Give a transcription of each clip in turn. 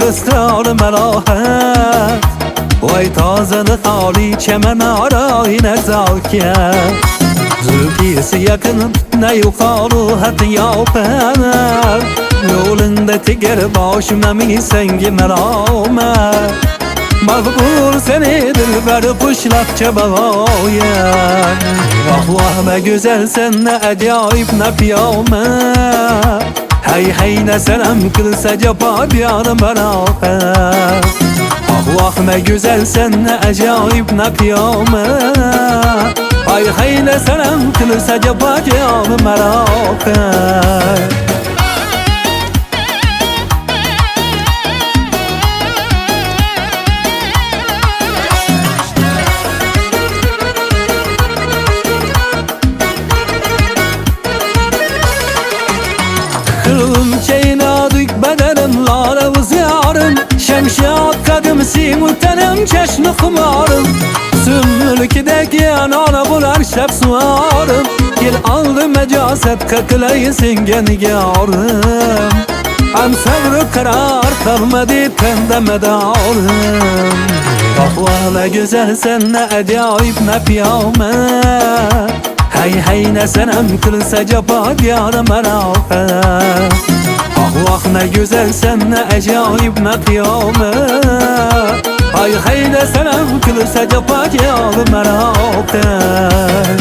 اسرار مراحت وای تازه خالی چمن آرای نزاکت Zülkisi yakın ne yukarı hatta yapar Yolunda tiger başıma mi sengi meramer Mağbur seni dilber puşlakça bağayan Vah vah be güzel sen ne acayip ne piyamer Hey hey ne selam kılsa cepa diyarım beraber Vah vah ne güzel sen ne acayip ne piyamer Ay hey ne selam kılsa cepa diyarım beraber Çeynadık bedenim lara vızyarım Şemşiyat kadımsi muhterem çeşni kumarım Sümmülkideki yanana bular şep suarım Gel aldı mecaset kakılayı singen yarım Am sabrı karar kalmadı pende medarım Vah vah ne güzel sen ne acayip ne piyamet Hey hey ne senem kılsa cepa diyarım beraber Ah vah ne güzel sen ne acayip ne kıyamet Ay hey ne senem kılsa cepa diyarım beraber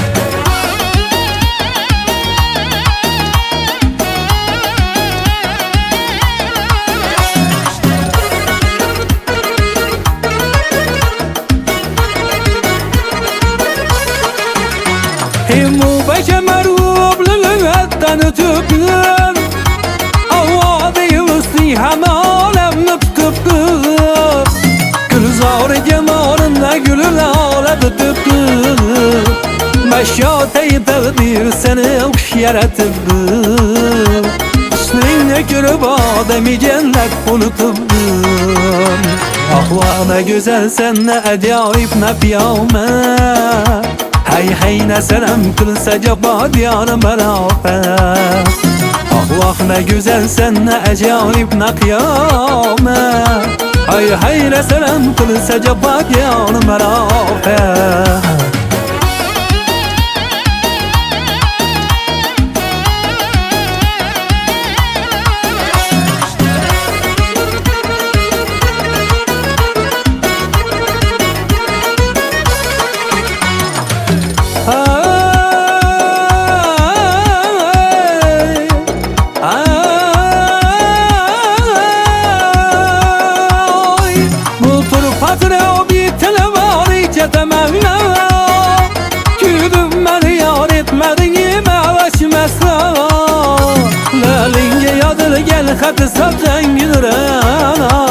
Himu beşemerub lülüvetten ötüpler Avvadi vısti hemalem nıptıptır Gülzar cemalında gülül alet ötüptür Meşyate-i takdir seni hoş yaratıptır Üstüne görüp ademi cennet unutuptır Ah vah ne güzel sen ne acayip ne piyamet Hey hey ne selam kılsa cepa diyarım beraber Ah vah ne güzel sen ne acayip ne kıyamet Hey hey ne selam kılsa cepa diyarım beraber Gel katı saptan gidirana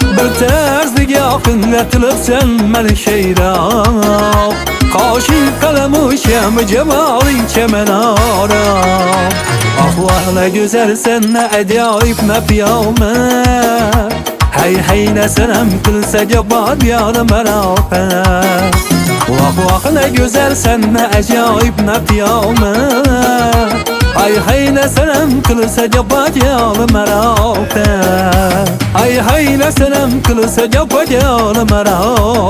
Bir terzlik yakın yatilip sen beni şeyra Kaşık kalamışım cemalin çemenara Ah vah ne güzel sen ne acayip ne piyamet Hey hey ne senem kılsa cepa diyarım beraber Vah vah ne güzel sen ne acayip ne piyamet Ay hay ne senem kılsa cepa diyarım beraber Ay hay ne senem kılsa cepa diyarım beraber